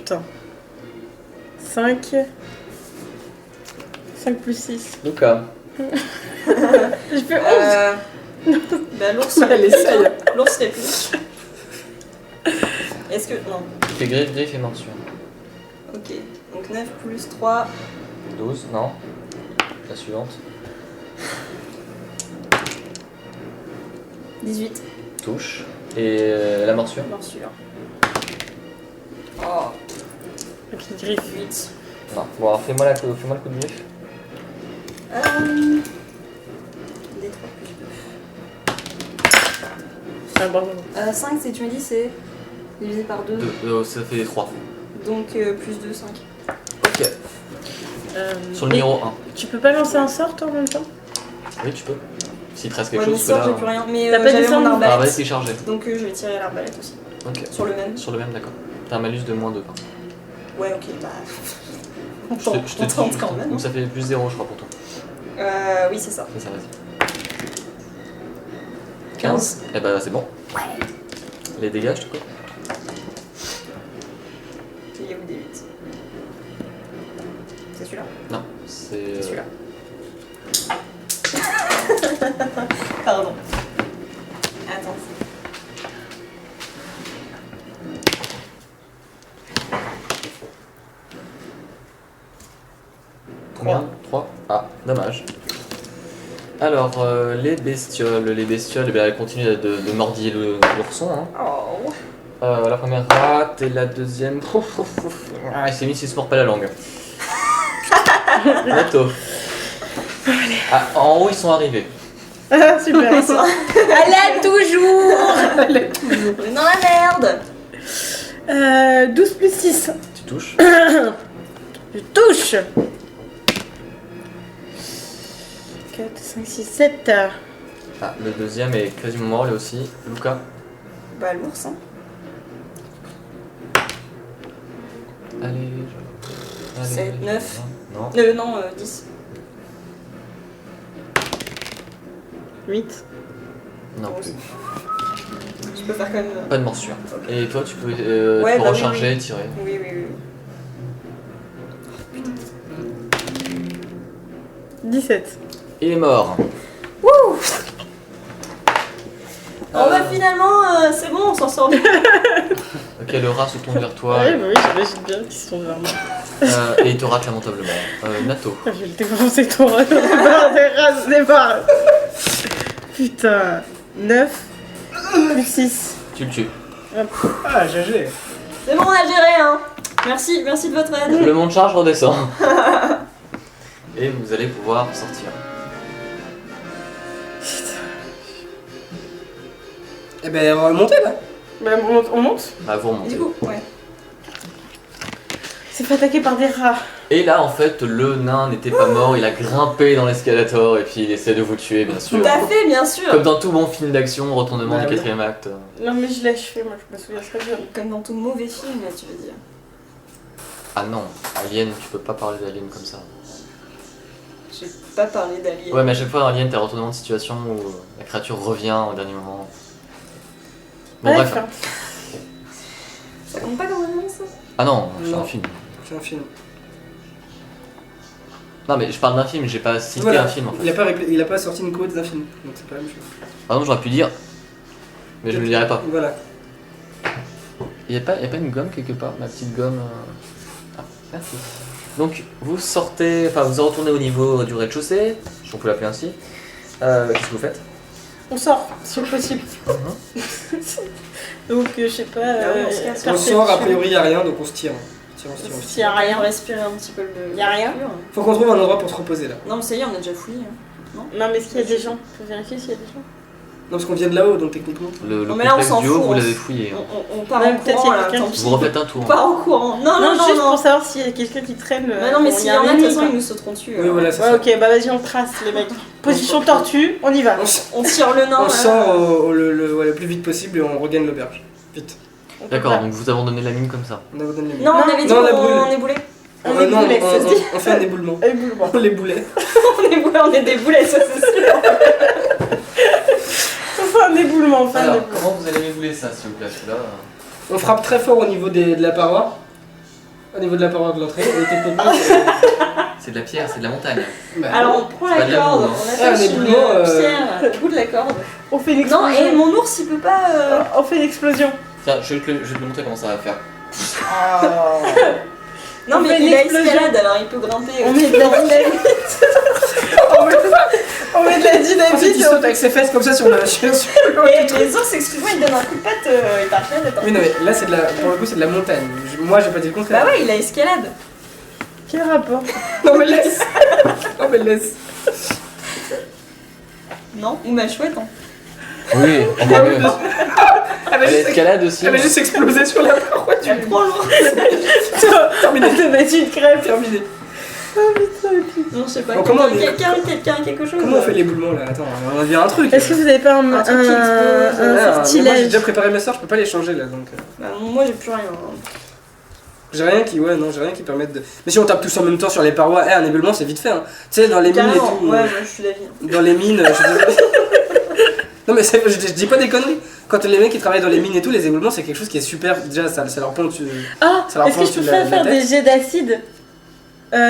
putain. 5. 5 plus 6. Luca. Je fais 11. Bah l'ours Elle essaye. L'ours fait plus. Est-ce que... Non. Tu fais griffe, griffe et morsure. Ok. Donc 9 plus 3. 12, non. La suivante. 18. Touche. Et la morsure. Morsure. Oh. Ok, griffe. 8. Non. Bon, alors fais-moi le coup de griffe. D3 plus Ah, bravo. 2. 5, c'est, tu m'as dit, c'est divisé par 2. Ça fait 3. Donc plus 2, 5. Ok. Sur le et numéro 1. Tu peux pas lancer un sort toi en même temps? Oui, tu peux. S'il te reste quelque Ouais, mais chose, sort, là. j'ai plus rien. Mais T'as pas j'avais descendu? mon arbalète. L'arbalète est chargée. Donc je vais tirer l'arbalète aussi. Ok. Sur le même. Sur le même, d'accord. T'as un malus de moins 2. Hein. Ouais, ok, bah. On Je tente, te dis quand juste. même. Donc ça fait plus 0, je crois, pour toi. Oui, c'est ça. C'est ça, vas-y. 15. Eh bah, c'est bon. Ouais. Les dégâts, je te coupe. Il est où des 8? C'est celui-là? Non, c'est. Celui-là. Pardon. Attends. Combien 3. Ah, dommage. Alors, les bestioles, eh bien, elles continuent de mordiller l'ourson. Hein. Oh. La première rate et la deuxième. Ah, il s'est mis, il se mord pas la langue. Bientôt. Ah, en haut, ils sont arrivés. Ah, super. Elle aide toujours. Elle est toujours. On est dans la merde. 12 plus 6. Tu touches. Je touche. 4, 5, 6, 7. Ah, le deuxième est quasiment mort, lui aussi. Luca. Bah l'ours, hein. Allez. 7, 9. Non. Non, 10. 8. Non Bon, plus. Je peux faire quand même. Pas de morsure. Ok. Et toi, tu peux Ouais, te bah recharger oui. et tirer. Oui, oui, oui. 17. Il est mort. Wouh. Oh bah finalement, c'est bon, on s'en sort bien. Ok, le rat se tourne vers toi Ouais, bah oui, j'imagine bien qu'ils sont vers moi. et il te rate lamentablement. Nato. Je vais le défoncer ton rat. Se débarre. Putain. 9 plus 6. Tu le tues. Ah, GG. C'est bon, on a géré, hein. Merci de votre aide. Le monte charge redescend. Et vous allez pouvoir sortir. Eh ben, on va monter là. Bah, on monte. Bah, vous remontez. Du coup, ouais. C'est fait attaquer par des rats. Et là, en fait, le nain n'était pas mort, il a grimpé dans l'escalator et puis il essaie de vous tuer, bien sûr. Tout à fait, bien sûr. Comme dans tout bon film d'action, retournement Bah du oui. 4ème acte. Non, mais je l'ai achevé, moi, je me souviens très bien. Comme dans tout mauvais film, tu veux dire. Ah non, Alien, tu peux pas parler d'Alien comme ça. J'ai pas parlé d'Alien. Ouais, mais à chaque fois dans Alien, t'as un retournement de situation où la créature revient au dernier moment. Bon, Ah, bref. d'accord. Ça compte pas comme un ça? Ah non, c'est Non. un film. C'est un film. Non, mais je parle d'un film, j'ai pas cité Voilà. un film en fait. Il a pas sorti une quote d'un film, donc c'est pas la même chose. Par exemple, j'aurais pu dire, mais je ne le dirai pas. Voilà. Y a pas une gomme quelque part, ma petite gomme Ah, merci. Donc, vous sortez, enfin, vous retournez au niveau du rez-de-chaussée, si on peut l'appeler ainsi. Qu'est-ce que vous faites? On sort, si possible. Donc, je sais pas. Ah oui, on se casse. On sort, a priori, y a rien, donc on se tire. S'il y a rien. Respirer un petit peu le. Y a rien. Faut qu'on trouve un endroit pour se reposer là. Non, mais ça y est, on a déjà fouillé. Hein. Non, mais est-ce qu'il y a des gens? Faut vérifier s'il y a des gens. Non, parce qu'on vient de là-haut, donc techniquement. Le Non, mais là, on complexe s'en du haut, fout, vous on l'avez s- fouillé. Hein. On part Ouais, en peut-être courant il y a là, quelqu'un tant qui- pis. Vous refaites un tour. On part en courant. Non, non, juste non, pour savoir s'il y a quelqu'un qui traîne. Mais non, mais pour s'il y y en a, de arriver, toute façon, quoi. ils nous sauteront dessus. Oui, voilà, c'est Ouais, ça. ok, bah vas-y, on trace les mecs. Position tortue, on y va. On On tire le nain. on là. sort le plus vite possible et on regagne l'auberge. Vite. On peut D'accord, pas. donc vous abandonnez la mine comme ça. On abandonne les Non, Non, on avait dit non, on la qu'on brûle. éboulait. On non, est boulets, ça se dit. on fait un éboulement. Éboulement. On les boulets. On est des boulets, ça c'est sûr. On fait un éboulement, on fait un Alors, éboulement. comment vous allez m'ébouler ça, s'il vous plaît? Parce que là, On frappe très fort au niveau de la paroi. Au niveau de la paroi de l'entrée, et techniquement, C'est de la pierre, c'est de la montagne. bah, Alors on prend C'est la pas de la corde, boue, hein. on attache Ah, une mais bon, pierre au bout de la corde. On fait une Non, explosion. et mon ours il peut pas. On fait une explosion. Tiens, je vais te le montrer comment ça va faire. Non, On mais fait une il a explosion. escalade alors il peut grimper. On met de la dynamite. On met de la ensuite, dynamite. il saute avec ses fesses comme ça sur le. Et les ours, excuse-moi, il donne un coup de patte, il part jamais. Oui, non, mais là, c'est de la. Pour le coup, c'est de la montagne. Moi, j'ai pas dit le contraire. Bah ouais, il a escalade. Quel rapport? Non, mais laisse. Non, mais laisse. Non, ou ma chouette. Hein. Oui, encore mieux. Elle va Elle juste, escalade aussi. elle va juste exploser sur la paroi du. Elle prend l'ours. Terminé. On te met une crêpe. Terminé. Non, je sais pas. Bon, comment on est- Quelqu'un a quelque chose. Comment on fait l'éboulement là? Attends, on va dire un truc. Est-ce que vous avez pas un Un truc qui explose, Ah, mais moi, j'ai sortilège? déjà préparé mes sorts, je peux pas les changer là donc. Bah, moi j'ai plus rien. Hein. J'ai rien qui. Ouais, non, j'ai rien qui permette de. Mais si on tape tous en même temps sur les parois, un éboulement c'est vite fait. Hein. Tu sais, dans les mines et Carrément, tout. ouais, moi je suis d'avis. Dans les mines. Non, mais je dis pas des conneries. Quand les mecs qui travaillent dans les mines et tout, les éboulements c'est quelque chose qui est super. Déjà, ça leur pond dessus. Ah, Ça leur est-ce que prend je peux sur la faire des tête. jets d'acide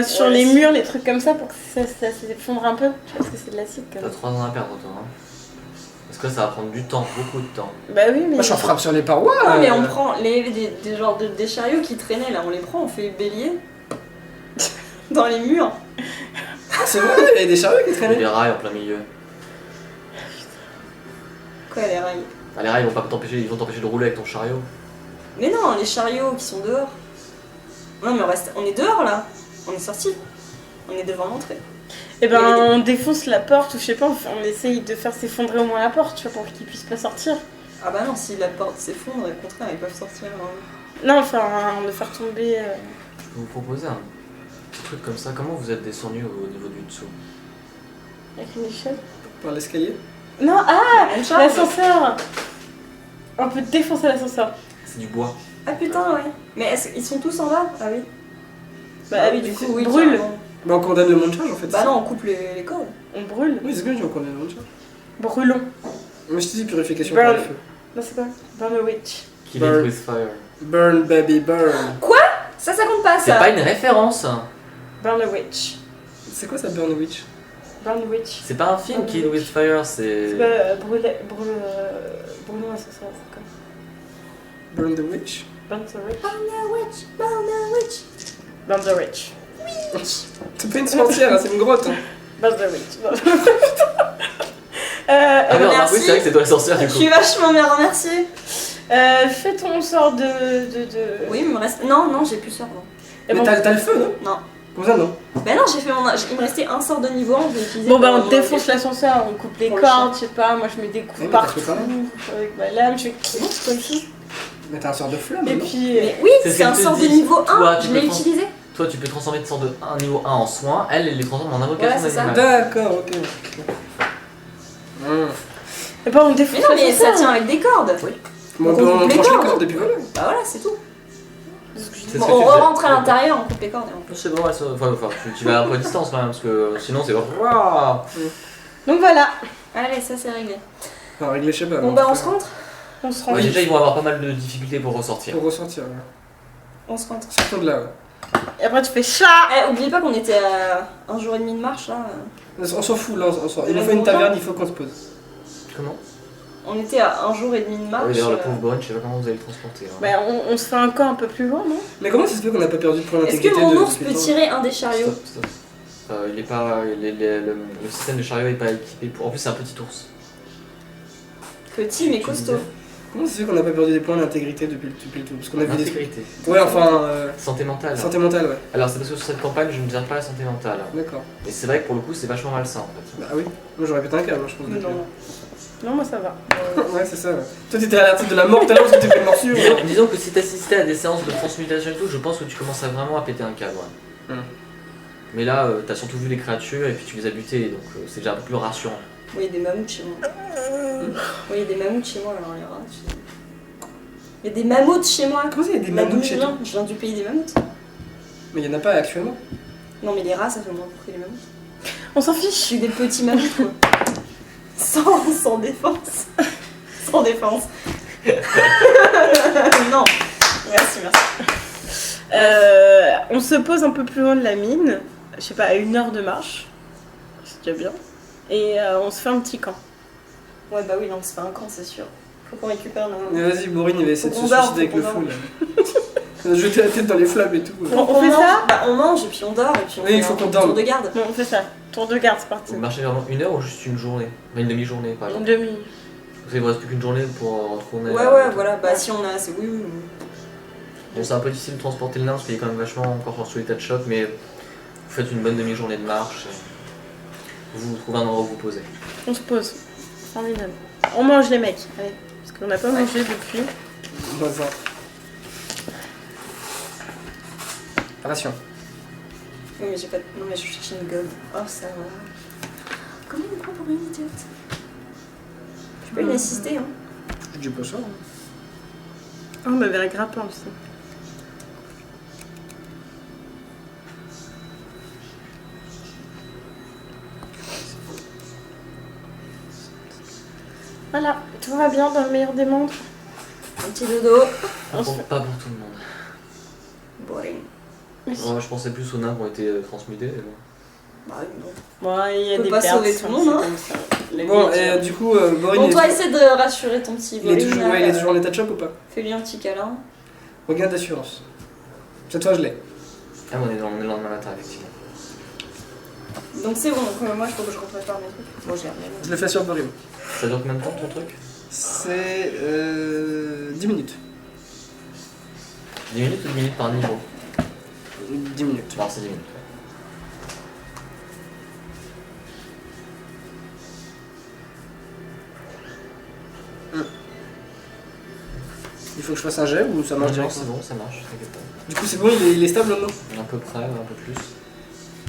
sur Ouais, les l'acide. murs, les trucs comme ça pour que ça s'effondre un peu? Je pense que c'est de l'acide quand T'as même. 3 ans à perdre, toi. Hein. Parce que ça va prendre du temps, beaucoup de temps. Bah oui, mais. Moi je frappe sur les parois. Non, mais on prend des genres des chariots qui traînaient là, on les prend, on fait bélier. Dans les murs. C'est vrai, il y a des chariots qui Il y a traînaient. des rails en plein milieu. Quoi, les rails? Bah, les rails ils vont pas t'empêcher, ils vont t'empêcher de rouler avec ton chariot. Mais non, les chariots qui sont dehors. Non, mais on est dehors là. On est sorti. On est devant l'entrée. Et ben Il y avait on défonce la porte ou je sais pas, on essaye de faire s'effondrer au moins la porte, tu vois, pour qu'ils puissent pas sortir. Ah bah non, si la porte s'effondre, au contraire, ils peuvent sortir. Hein. Non, enfin, de faire tomber. Je peux vous proposer un petit truc comme ça. Comment vous êtes descendu au niveau du dessous? Avec une échelle. Par l'escalier. Non, ah, Même charge. l'ascenseur. On peut défoncer l'ascenseur. C'est du bois. Ah putain, ouais. Mais est-ce qu'ils sont tous en bas? Ah oui. Bah Ah oui, du coup, oui. brûle. carrément. Bah on condamne le monde charge en fait. Bah non, on coupe les cordes. On brûle. Oui, c'est bien, on condamne le monde charge. Brûlons. Mais je te dis purification Burn. par le feu. Non, c'est quoi? Burn a witch. Kill Burn. it with fire. Burn baby burn. Ça compte pas, C'est ça. pas une référence. Burn a witch. C'est quoi ça burn witch? Burn a witch. C'est pas un film Kill with fire, c'est. C'est pas brûlons l'ascenseur, c'est quoi? Burn the witch? Burn the witch. Burn the witch. Burn the witch. C'est pas une sorcière, hein, c'est une grotte. Hein. Burn the witch. Ah merde, merci. oui, c'est vrai que c'est toi le sorcière du Je coup. suis vachement bien remerciée. Fais ton sort de. Oui, il me reste. Non, j'ai plus sort. Non. Et Mais bon, t'as le feu, non? Non. Comme ça, non? Bah non, j'ai fait mon. Il me restait un sort de niveau 1, je l'ai utilisé. bon bah pour on mon- défonce l'ascenseur, on coupe les Pour le cordes, je sais pas, moi je mets des coups Oui, mais t'as partout fait quand même. avec ma lame, je fais clic comme ça. Mais t'as un sort de flamme, Et non? puis. Mais oui, C'est ce c'est un qu'elle te sort de dit. niveau 1, Toi, tu je peux l'ai prendre- utilisé. Toi, tu peux transformer de sort de 1 niveau 1 en soin. Elle les transforme en invocation Ouais, c'est ça. d'animal. D'accord, ok. Et bah on défonce Mais non, mais ça l'ascenseur. tient avec des cordes. Bon, Donc, on on coupe les tranche les cordes. cordes et puis voilà. Bah voilà, c'est tout. C'est Bon, ce que on tu fais. rentre à l'intérieur, on coupe les cordes et on. C'est bon, enfin, tu vas un peu à distance quand même, parce que sinon c'est. Waouh. Donc voilà, Allez, ça c'est réglé. Enfin, régler, je sais pas. Bon mais bah en on tout se cas, rentre. on se rend. Ouais, Oui. déjà, ils vont avoir pas mal de difficultés pour ressortir. Pour ressortir, ouais. On se rentre. Sortons de là, ouais. Et après tu fais chat. Eh, oubliez pas qu'on était à un jour et demi de marche là. On s'en fout, là, on s'en- De il nous la faut une montagne. taverne, il faut qu'on se pose. Comment? On était à un jour et demi de Ah marche. oui, d'ailleurs, le pauvre Boren, je sais pas comment vous allez le transporter. hein. Bah on se fait un camp un peu plus loin, non? Mais comment ça se fait qu'on n'a pas perdu de point Est-ce d'intégrité que mon de- ours depuis peut le temps tirer un des chariots? Stop. Il est pas. Le système de chariot est pas équipé pour. En plus, c'est un petit ours. Petit mais Tu costaud. disais. Comment ça se fait qu'on n'a pas perdu des points d'intégrité depuis le tout? Parce qu'on a vu des. Intégrité. Ouais, enfin. Santé mentale. Santé mentale, ouais. Alors, c'est parce que sur cette campagne, je ne gère pas la santé mentale. D'accord. Et c'est vrai que pour le coup, c'est vachement malsain en fait. Bah oui. Moi j'aurais pété un câble, je pense. Non. Non, moi ça va. Ouais, c'est ça. Ouais. Toi t'étais alerté de la mort tout à l'heure parce que t'es fait une morsure. Disons que si t'assistais à des séances de transmutation et tout, je pense que tu commences à vraiment à péter un câble. Ouais. Mais là, t'as surtout vu les créatures et puis tu les as butées, donc c'est déjà un peu plus rassurant. Oui, il y a des mammouths chez moi. Oui, il y a des mammouths chez moi, alors les rats. Il y a des mammouths chez moi. Comment ça, il y a des Bah, d'où mammouths je chez viens toi? Je viens du pays des mammouths. Mais il y en a pas actuellement. Non, mais les rats, ça fait moins que les mammouths. On s'en Je fiche. suis des petits mammouths, quoi. Sans défense. Sans défense. Non. Merci. on se pose un peu plus loin de la mine, je sais pas, à 1 heure de marche. C'est déjà bien. Et on se fait un petit camp. Ouais, bah oui, là on se fait un camp, c'est sûr. Faut qu'on récupère nos. Mais vas-y, Bourine, il va essayer de Faut se qu'on suicider avec dort, le faut qu'on fou, là. Il va jeter la tête dans les flammes et tout. On fait mange, ça bah, on mange et puis on dort et puis on Oui, fait il faut un qu'on tour dorme. de garde. Bon, on fait ça. Tour de garde, c'est parti. Vous marchez vraiment 1 heure ou juste une journée? Enfin, une demi-journée par Une exemple. demi. Il vous reste plus qu'une journée pour retourner. Ouais, voilà, bah si on a assez, oui. Bon, c'est un peu difficile de transporter le nain parce qu'il est quand même vachement encore sur l'état de choc, mais vous faites une bonne demi-journée de marche. Et vous trouvez un endroit où vous posez. On se pose. Formidable. On mange les mecs. Allez. Parce qu'on n'a pas mangé depuis. On va voir. Ration. Oui, mais j'ai pas. Non, mais je cherche une gomme. Oh, ça va. Comment on prend pour une idiote? Je peux lui assister, hein. Je dis pas ça. Hein. Oh, on avait un grappin aussi. Voilà, tout va bien dans le meilleur des mondes. Un petit dodo. Pas pour tout le monde. Boring. Ouais, je pensais plus aux nains qui ont été transmutés. Mais bon. Bah, non. Bon, il y a On peut des pas pertes, sauver tout le monde, c'est hein. comme ça. La Bon, vie est et dure. du coup, Bourine, Bon, il, toi, est essaie de rassurer ton petit il est Boring, toujours, là. ouais, il est toujours en état de choc ou pas? Fais-lui un petit câlin. Regarde d'assurance. Cette fois, je l'ai. Ah, on est dans le lendemain matin, effectivement. Donc c'est bon, donc moi, je faut que je reprépare mes trucs. Bon, j'ai rien. Je le fais sur Bourine. Ça dure combien de temps ton truc? C'est 10 minutes. 10 minutes ou 10 minutes par niveau? 10 minutes. Non, c'est 10 minutes. Il faut que je fasse un jet ou ça marche Non, direct? c'est bon, ça marche, t'inquiète pas. Du coup, c'est bon, il est stable maintenant? À peu près, un peu plus.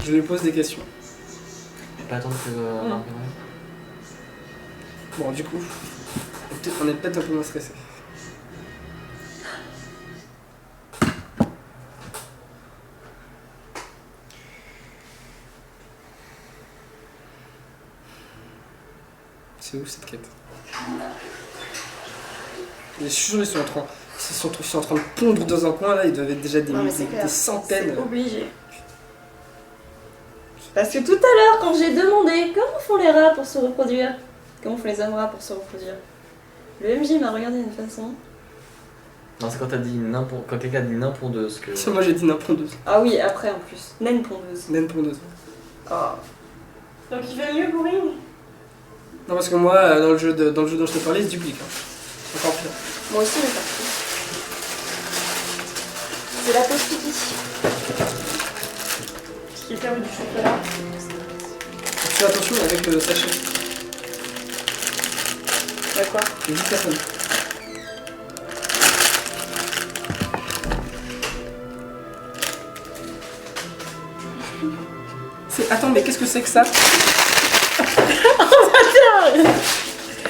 Je lui pose des questions. Je vais pas attendre que Marc vienne. Bon, du coup, on est peut-être un peu moins stressé. C'est où cette quête? Je suis sûr qu'ils sont en train de pondre dans un coin là, ils doivent être déjà des, Non, mais c'est des clair. centaines. C'est obligé. Parce que tout à l'heure, quand j'ai demandé comment font les rats pour se reproduire, comment font les hommes rats pour se reproduire, le MJ m'a regardé d'une façon. Non, c'est quand t'as dit quand quelqu'un a dit nain pondeuse que. Moi j'ai dit naine pondeuse. Ah oui, après en plus. Naine pondeuse. Naine pondeuse. Ah. Donc il va mieux, Bourine? Non, parce que moi, dans le jeu dont je te parlais, il se duplique. Hein. C'est encore pire. Moi aussi, mais parti. C'est la pause pipi. Parce qu'il fait du chocolat. Fais attention avec le sachet. D'accord. Il y a 10 personnes. Attends, mais qu'est-ce que c'est que ça?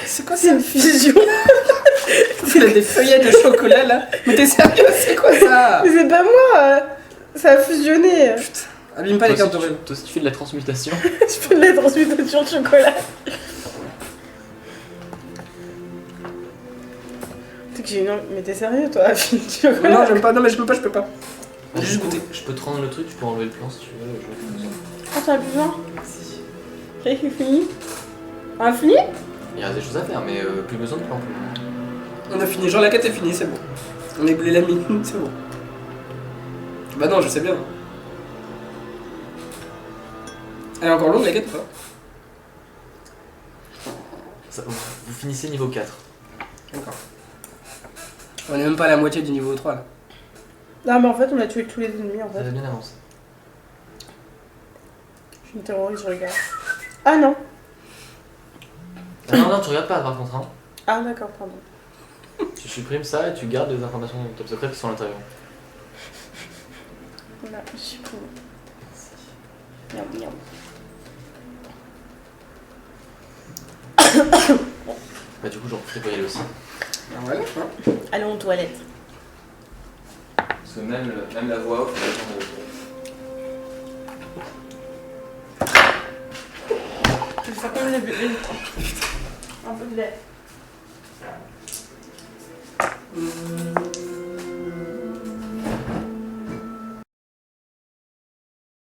C'est quoi C'est ça? une fusion. Il y a des feuillets de chocolat là. Mais t'es sérieux? C'est quoi ça? Mais c'est pas moi. Ça a fusionné. Putain, abîme pas les cartes dorées. Toi aussi, tu fais de la transmutation. Je fais de la transmutation de chocolat. C'est que j'ai une... Mais t'es sérieux toi, fille de chocolat? Non, j'aime pas. Non, mais je peux pas. Ah, J'ai juste goûté. Je peux te rendre le truc, tu peux enlever le plan si tu veux. Je vais faire ça. Ah, t'as plus besoin? Ok, c'est fini. On a fini? Il reste des choses à faire, mais plus besoin de plan. On a fini. Genre la quête est finie, c'est bon. On a ébloui la mine, c'est bon. Bah non, je sais bien. Elle est encore longue la quête ou pas? Vous finissez niveau 4. D'accord. On est même pas à la moitié du niveau 3 là. Non, mais en fait, on a tué tous les ennemis en Ça fait. va bien avancer. Je suis une terroriste, je regarde. Ah non. Ah, non, tu regardes pas par contre. Hein. Ah d'accord, pardon. Tu supprimes ça et tu gardes les informations top secrètes qui sont à l'intérieur. Voilà, je suis pour. Miaou, miaou. Bah, du coup, j'en profite pour y aller aussi. Ah ouais, ouais. Allons aux toilettes. Parce que même la voix off, Je vais faire comme le bébé. Un peu de lait.